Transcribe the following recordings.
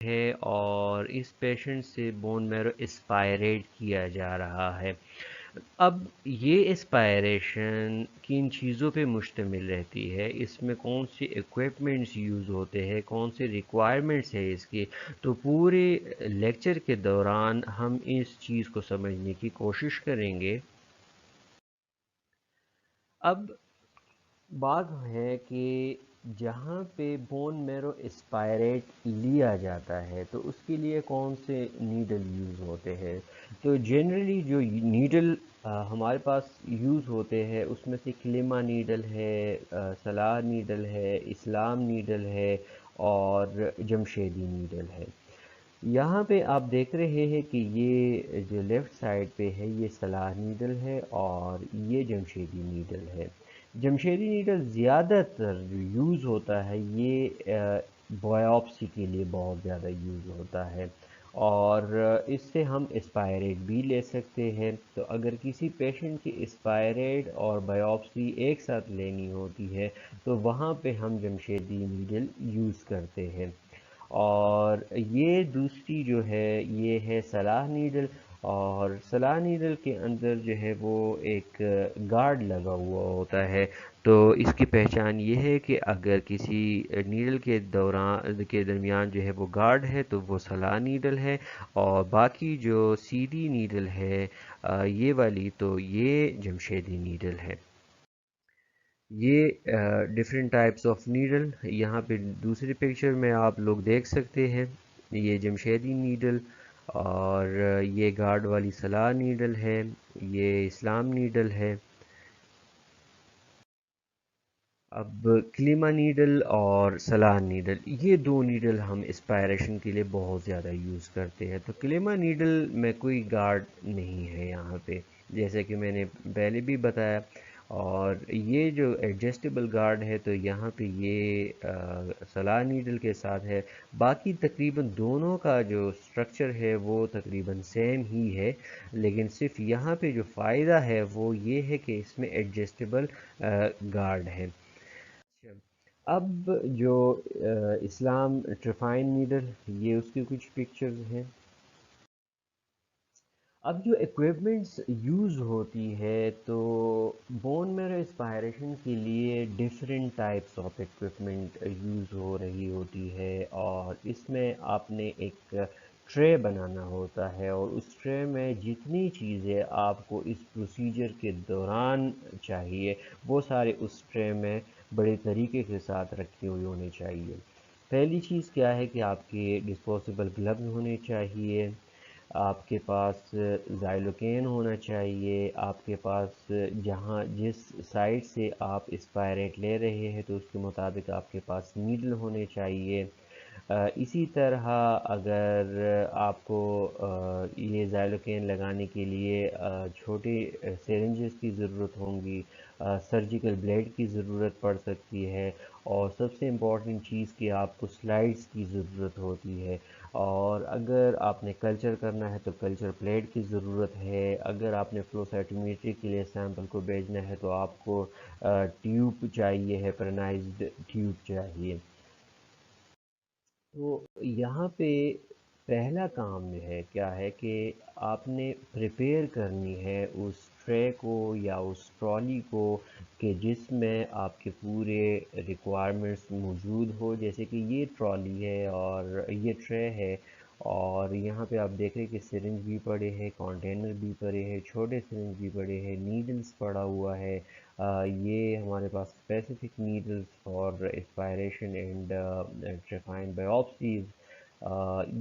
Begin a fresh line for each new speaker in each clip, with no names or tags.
ہے اور اس پیشنٹ سے بون میرو اسپائریٹ کیا جا رہا ہے۔ اب یہ اسپائریشن کن چیزوں پہ مشتمل رہتی ہے، اس میں کون سی ایکوپمنٹس یوز ہوتے ہیں، کون سے ریکوائرمنٹس ہے اس کی، تو پورے لیکچر کے دوران ہم اس چیز کو سمجھنے کی کوشش کریں گے۔ اب بات ہے کہ جہاں پہ بون میرو اسپائریٹ لیا جاتا ہے تو اس کے لیے کون سے نیڈل یوز ہوتے ہیں، تو جنرلی جو نیڈل ہمارے پاس یوز ہوتے ہیں اس میں سے کلیما نیڈل ہے، سلاح نیڈل ہے، اسلام نیڈل ہے اور جمشیدی نیڈل ہے۔ یہاں پہ آپ دیکھ رہے ہیں کہ یہ جو لیفٹ سائڈ پہ ہے یہ سلاح نیڈل ہے اور یہ جمشیدی نیڈل ہے۔ جمشیدی نیڈل زیادہ تر جو یوز ہوتا ہے یہ بایوپسی کے لیے بہت زیادہ یوز ہوتا ہے اور اس سے ہم اسپائریٹ بھی لے سکتے ہیں۔ تو اگر کسی پیشنٹ کی اسپائریٹ اور بایوپسی ایک ساتھ لینی ہوتی ہے تو وہاں پہ ہم جمشیدی نیڈل یوز کرتے ہیں۔ اور یہ دوسری جو ہے یہ ہے سلاح نیڈل، اور سلاح نیڈل کے اندر جو ہے وہ ایک گارڈ لگا ہوا ہوتا ہے۔ تو اس کی پہچان یہ ہے کہ اگر کسی نیڈل کے درمیان جو ہے وہ گارڈ ہے تو وہ سلاح نیڈل ہے، اور باقی جو سیدھی نیڈل ہے یہ والی تو یہ جمشیدی نیڈل ہے۔ یہ ڈفرینٹ ٹائپس آف نیڈل یہاں پہ دوسری پکچر میں آپ لوگ دیکھ سکتے ہیں، یہ جمشیدی نیڈل اور یہ گارڈ والی سلاح نیڈل ہے، یہ اسلام نیڈل ہے۔ اب کلیما نیڈل اور سلاح نیڈل یہ دو نیڈل ہم اسپائریشن کے لیے بہت زیادہ یوز کرتے ہیں۔ تو کلیما نیڈل میں کوئی گارڈ نہیں ہے یہاں پہ، جیسے کہ میں نے پہلے بھی بتایا، اور یہ جو ایڈجسٹیبل گارڈ ہے تو یہاں پہ یہ سلاح نیڈل کے ساتھ ہے۔ باقی تقریباً دونوں کا جو سٹرکچر ہے وہ تقریباً سیم ہی ہے، لیکن صرف یہاں پہ جو فائدہ ہے وہ یہ ہے کہ اس میں ایڈجسٹیبل گارڈ ہے۔ اب جو اسلام ٹریفائن نیڈل یہ اس کی کچھ پکچرز ہیں۔ اب جو ایکوپمنٹس یوز ہوتی ہے تو بون میرو اسپائریشن کے لیے different types of equipment use ہو رہی ہوتی ہے، اور اس میں آپ نے ایک ٹرے بنانا ہوتا ہے اور اس ٹرے میں جتنی چیزیں آپ کو اس پروسیجر کے دوران چاہیے وہ سارے اس ٹرے میں بڑے طریقے کے ساتھ رکھی ہوئی ہونی چاہیے۔ پہلی چیز کیا ہے کہ آپ کے ڈسپوزیبل گلوز ہونے چاہیے، آپ کے پاس زائلوکین ہونا چاہیے، آپ کے پاس جس سائڈ سے آپ اسپائریٹ لے رہے ہیں تو اس کے مطابق آپ کے پاس نیڈل ہونے چاہیے۔ اسی طرح اگر آپ کو یہ زائلوکین لگانے کے لیے چھوٹے سرنجز کی ضرورت ہوں گی، سرجیکل بلیڈ کی ضرورت پڑ سکتی ہے، اور سب سے امپورٹنٹ چیز کہ آپ کو سلائڈز کی ضرورت ہوتی ہے، اور اگر آپ نے کلچر کرنا ہے تو کلچر پلیٹ کی ضرورت ہے، اگر آپ نے فلو سائٹومیٹری کے لیے سیمپل کو بھیجنا ہے تو آپ کو ٹیوب چاہیے ہے، پرنائزڈ ٹیوب چاہیے۔ تو یہاں پہ پہلا کام جو ہے کیا ہے کہ آپ نے پریپیئر کرنی ہے اس ٹرے کو یا اس ٹرالی کو کہ جس میں آپ کے پورے ریکوائرمنٹس موجود ہو، جیسے کہ یہ ٹرالی ہے اور یہ ٹرے ہے، اور یہاں پہ آپ دیکھ رہے ہیں کہ سرنج بھی پڑے ہیں، کانٹینر بھی پڑے ہیں، چھوٹے سرنج بھی پڑے ہیں، نیڈلز پڑا ہوا ہے۔ یہ ہمارے پاس specific needles for aspiration and trephine biopsies,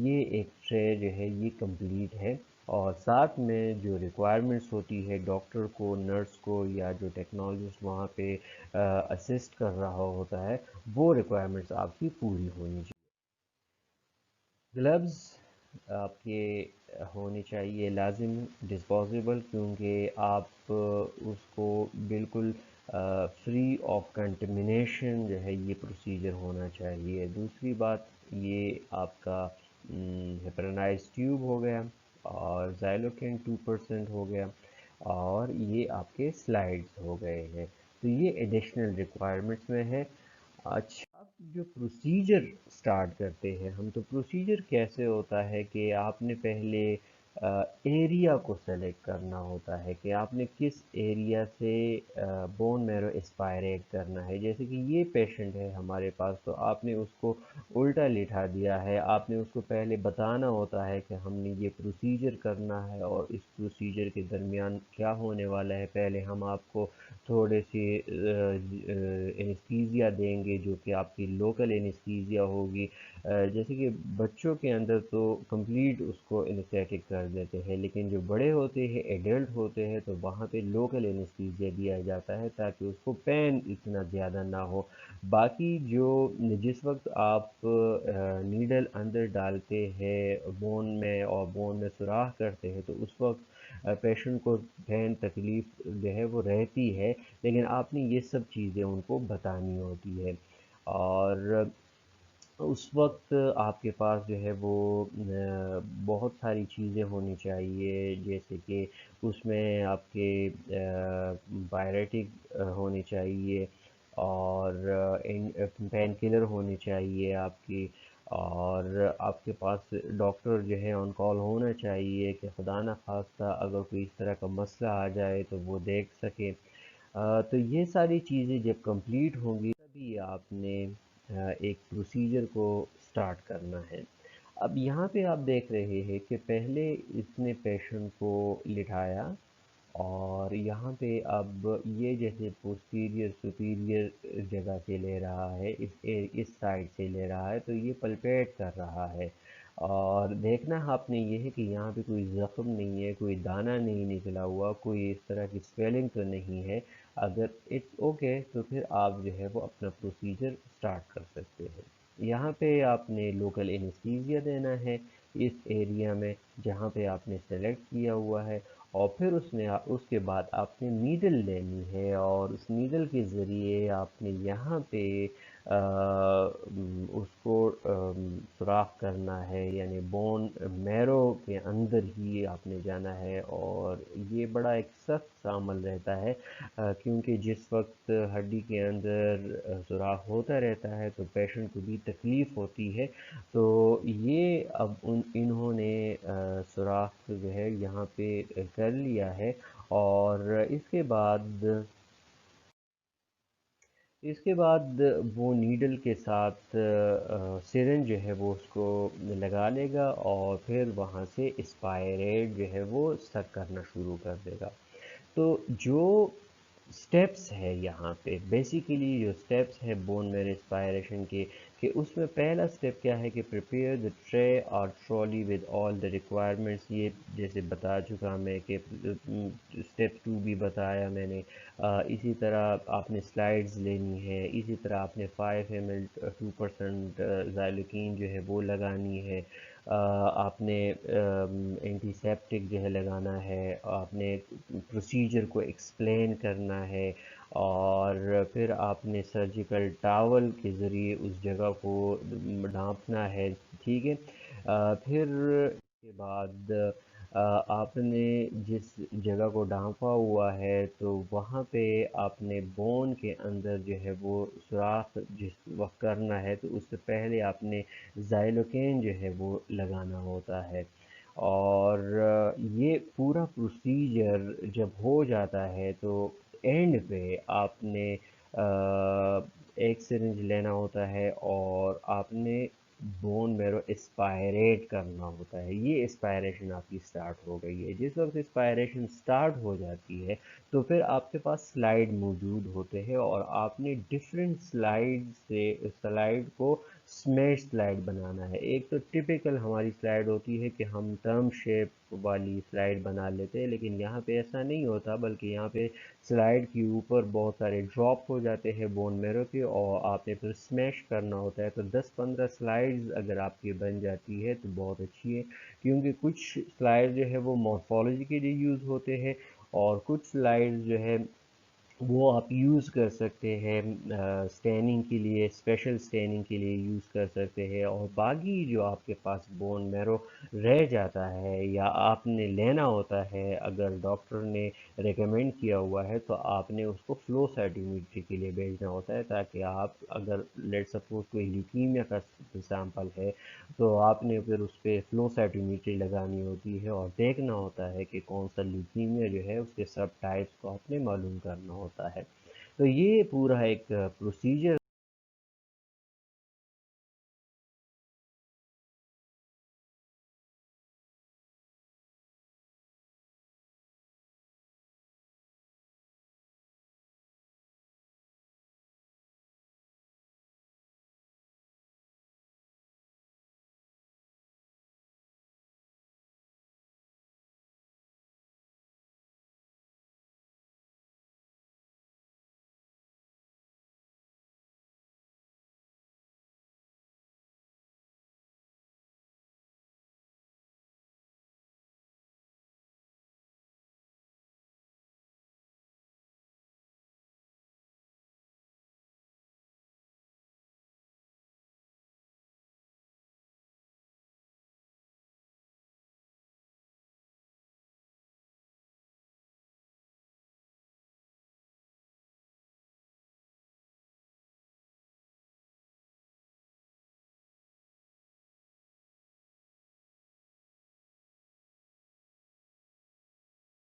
یہ ایک ٹرے جو ہے یہ کمپلیٹ ہے، اور ساتھ میں جو ریکوائرمنٹس ہوتی ہے ڈاکٹر کو، نرس کو، یا جو ٹیکنالوجسٹ وہاں پہ اسسٹ کر رہا ہوتا ہے وہ ریکوائرمنٹس آپ کی پوری ہونی چاہیے۔ گلوز آپ کے ہونے چاہیے لازم ڈسپوزیبل، کیونکہ آپ اس کو بالکل فری آف کنٹمنیشن جو ہے یہ پروسیجر ہونا چاہیے۔ دوسری بات یہ آپ کا ہیپرنائز ٹیوب ہو گیا، اور زائلوکین 2% ہو گیا، اور یہ آپ کے سلائڈز ہو گئے ہیں، تو یہ ایڈیشنل ریکوائرمنٹس میں ہے۔ اچھا، اب جو پروسیجر سٹارٹ کرتے ہیں ہم، تو پروسیجر کیسے ہوتا ہے کہ آپ نے پہلے ایریا کو سلیکٹ کرنا ہوتا ہے کہ آپ نے کس ایریا سے بون میرو اسپائریٹ کرنا ہے. جیسے کہ یہ پیشنٹ ہے ہمارے پاس، تو آپ نے اس کو الٹا لٹھا دیا ہے. آپ نے اس کو پہلے بتانا ہوتا ہے کہ ہم نے یہ پروسیجر کرنا ہے اور اس پروسیجر کے درمیان کیا ہونے والا ہے. پہلے ہم آپ کو تھوڑے سی انستیزیا دیں گے جو کہ آپ کی لوکل انستیزیا ہوگی. جیسے کہ بچوں کے اندر تو کمپلیٹ اس کو انستیٹک کر دیتے ہیں، لیکن جو بڑے ہوتے ہیں ایڈلٹ ہوتے ہیں تو وہاں پہ لوکل انستیزیا دیا جاتا ہے تاکہ اس کو پین اتنا زیادہ نہ ہو. باقی جس وقت آپ نیڈل اندر ڈالتے ہیں بون میں اور بون میں سوراخ کرتے ہیں تو اس وقت پیشنٹ کو پین تکلیف جو ہے وہ رہتی ہے، لیکن آپ نے یہ سب چیزیں ان کو بتانی ہوتی ہے. اور اس وقت آپ کے پاس جو ہے وہ بہت ساری چیزیں ہونی چاہیے، جیسے کہ اس میں آپ کے پائریٹک ہونی چاہیے اور پین کلر ہونی چاہیے آپ کی. اور آپ کے پاس ڈاکٹر جو ہے آن کال ہونا چاہیے کہ خدا نخواستہ اگر کوئی اس طرح کا مسئلہ آ جائے تو وہ دیکھ سکے. تو یہ ساری چیزیں جب کمپلیٹ ہوں گی تبھی آپ نے ایک پروسیجر کو سٹارٹ کرنا ہے. اب یہاں پہ آپ دیکھ رہے ہیں کہ پہلے اس نے پیشنٹ کو لٹھایا اور یہاں پہ اب یہ جیسے پوسٹیریئر سپیریئر جگہ سے لے رہا ہے، اس سائڈ سے لے رہا ہے، تو یہ پلپیٹ کر رہا ہے. اور دیکھنا آپ نے یہ ہے کہ یہاں پہ کوئی زخم نہیں ہے، کوئی دانہ نہیں نکلا ہوا، کوئی اس طرح کی سویلنگ تو نہیں ہے. اگر اٹس اوکے تو پھر آپ جو ہے وہ اپنا پروسیجر سٹارٹ کر سکتے ہیں. یہاں پہ آپ نے لوکل انستیزیا دینا ہے اس ایریا میں جہاں پہ آپ نے سلیکٹ کیا ہوا ہے. اور پھر اس کے بعد آپ نے نیڈل لینی ہے اور اس نیڈل کے ذریعے آپ نے یہاں پہ اس کو سوراخ کرنا ہے، یعنی بون میرو کے اندر ہی آپ نے جانا ہے. اور یہ بڑا ایک سخت سا عمل رہتا ہے کیونکہ جس وقت ہڈی کے اندر سوراخ ہوتا رہتا ہے تو پیشنٹ کو بھی تکلیف ہوتی ہے. تو یہ اب انہوں نے سوراخ جو ہے یہاں پہ کر لیا ہے. اور اس کے بعد وہ نیڈل کے ساتھ سرنج جو ہے وہ اس کو لگا لے گا اور پھر وہاں سے اسپائریٹ جو ہے وہ سک کرنا شروع کر دے گا. تو جو سٹیپس ہے یہاں پہ بیسیکلی جو سٹیپس ہے بون میرو اسپائریشن کے، کہ اس میں پہلا سٹیپ کیا ہے کہ پریپیئر دا ٹرے اور trolley with all the requirements. یہ جیسے بتا چکا میں کہ سٹیپ 2 بھی بتایا میں نے. اسی طرح آپ نے سلائڈز لینی ہے، اسی طرح آپ نے 5 ml 2% زائلوکین جو ہے وہ لگانی ہے. آپ نے اینٹی سیپٹک جو ہے لگانا ہے، آپ نے پروسیجر کو ایکسپلین کرنا ہے اور پھر آپ نے سرجیکل ٹاول کے ذریعے اس جگہ کو ڈھانپنا ہے. ٹھیک ہے. پھر اس کے بعد آپ نے جس جگہ کو ڈھانپا ہوا ہے تو وہاں پہ آپ نے بون کے اندر جو ہے وہ سوراخ جس وقت کرنا ہے تو اس سے پہلے آپ نے زائلوکین جو ہے وہ لگانا ہوتا ہے. اور یہ پورا پروسیجر جب ہو جاتا ہے تو اینڈ پہ آپ نے ایک سرنج لینا ہوتا ہے اور آپ نے بون میرو اسپائریٹ کرنا ہوتا ہے. یہ اسپائریشن آپ کی سٹارٹ ہو گئی ہے. جس وقت اسپائریشن سٹارٹ ہو جاتی ہے تو پھر آپ کے پاس سلائیڈ موجود ہوتے ہیں اور آپ نے ڈفرینٹ سلائیڈ کو سمیش سلائیڈ بنانا ہے. ایک تو ٹپیکل ہماری سلائیڈ ہوتی ہے کہ ہم ٹرم شیپ والی سلائیڈ بنا لیتے ہیں، لیکن یہاں پہ ایسا نہیں ہوتا بلکہ یہاں پہ سلائیڈ کے اوپر بہت سارے ڈراپ ہو جاتے ہیں بون میرو کے اور آپ نے پھر سمیش کرنا ہوتا ہے. تو 10-15 سلائیڈز اگر آپ کی بن جاتی ہے تو بہت اچھی ہے کیونکہ کچھ سلائیڈ جو ہے وہ مورفولوجی کے لیے یوز ہوتے ہیں اور کچھ سلائیڈ جو ہے وہ آپ یوز کر سکتے ہیں سٹیننگ کے لیے، اسپیشل سٹیننگ کے لیے یوز کر سکتے ہیں، اور باقی جو آپ کے پاس بون میرو رہ جاتا ہے یا آپ نے لینا ہوتا ہے، اگر ڈاکٹر نے ریکمینڈ کیا ہوا ہے تو آپ نے اس کو فلو سائٹومیٹری کے لیے بھیجنا ہوتا ہے، تاکہ آپ اگر لیٹ سپوز کوئی لیکیمیا کا سیمپل ہے تو آپ نے پھر اس پہ فلو سائٹومیٹری لگانی ہوتی ہے اور دیکھنا ہوتا ہے کہ کون سا لیکیمیا جو ہے اس کے سب ٹائپس کو آپ نے معلوم کرنا ہوتا ہے۔ تو یہ پورا ایک پروسیجر